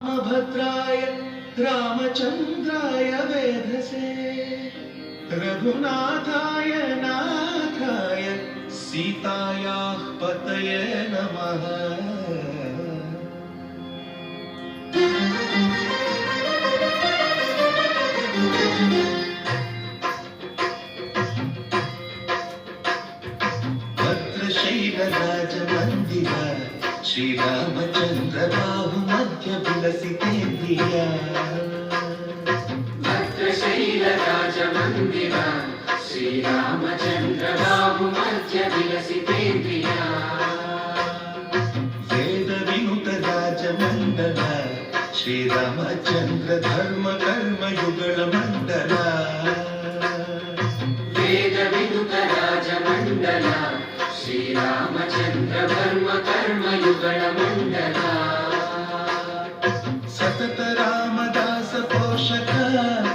भद्राय रामचन्द्राय वेधसे रघुनाथाय नाथाय सीतायाः पतये नमः। भद्रशैलराजमन्दिर श्रीरामचन्द्र बाहु मध्य विलसितेन्द्रिया। भद्रशैलराजमन्दिर श्रीरामचन्द्र बाहु मध्य विलसितेन्द्रिया। वेद विनुत राजमण्डल श्रीरामचन्द्र धर्म कर्म युगल मंडल। वेद विनुत राजमण्डल श्रीरामचन्द्र धर्म कर्म युगल मंडल। सतत रामदास पोषक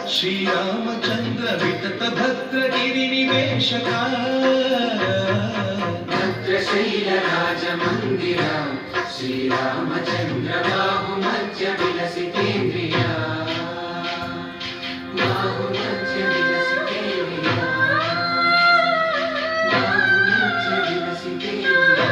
श्रीरामचन्द्र वितत भद्रगिरि निवेशक। भद्रशैलराजमन्दिर श्रीरामचन्द्र बाहु मध्य विलसितेन्द्रिया। बाहु मध्य विलसितेन्द्रिया। बाहु मध्य विलसितेन्द्रिया।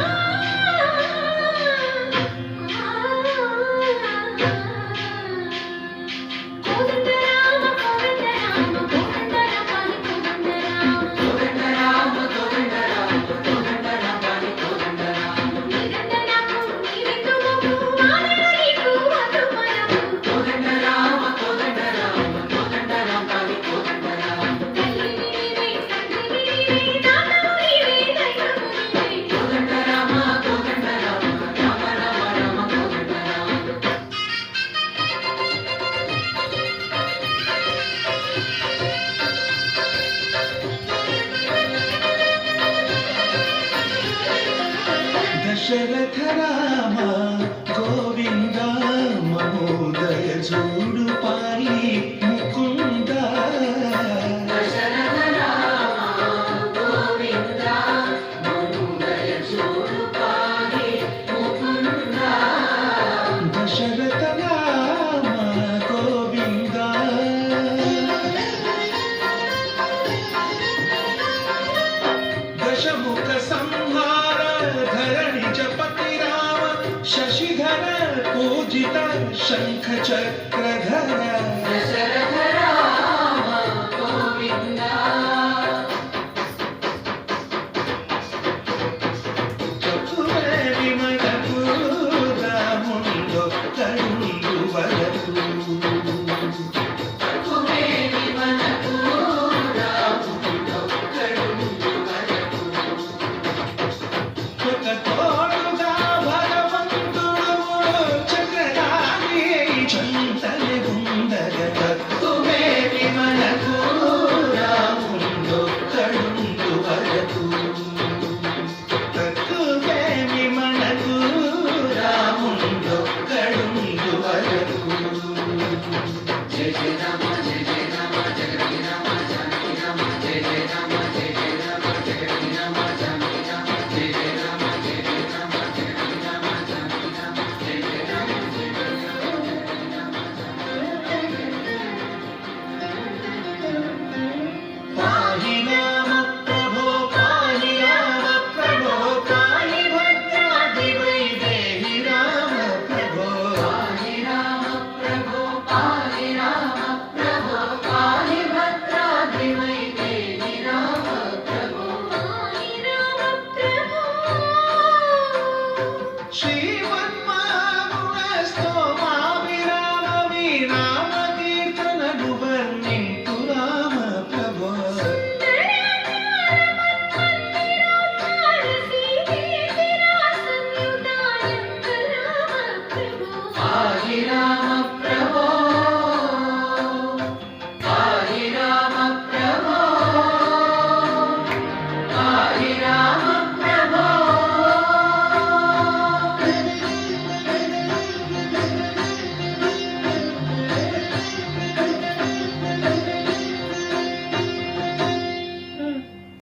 दशरथ राम गोविंद महोदय जोडु पाई मुकुंद। दशरथ राम गोविंद महोदय जोडु पाई मुकुंद। दशरथ राम गोविंद दशमुख संहार धरणि जपति राम शशिधर पूजित शंख चक्रधर। दशरथ राम गोविंद विमल रामुंडो करुंडु वरदु। మనకు రాముండు కడుండు వరకు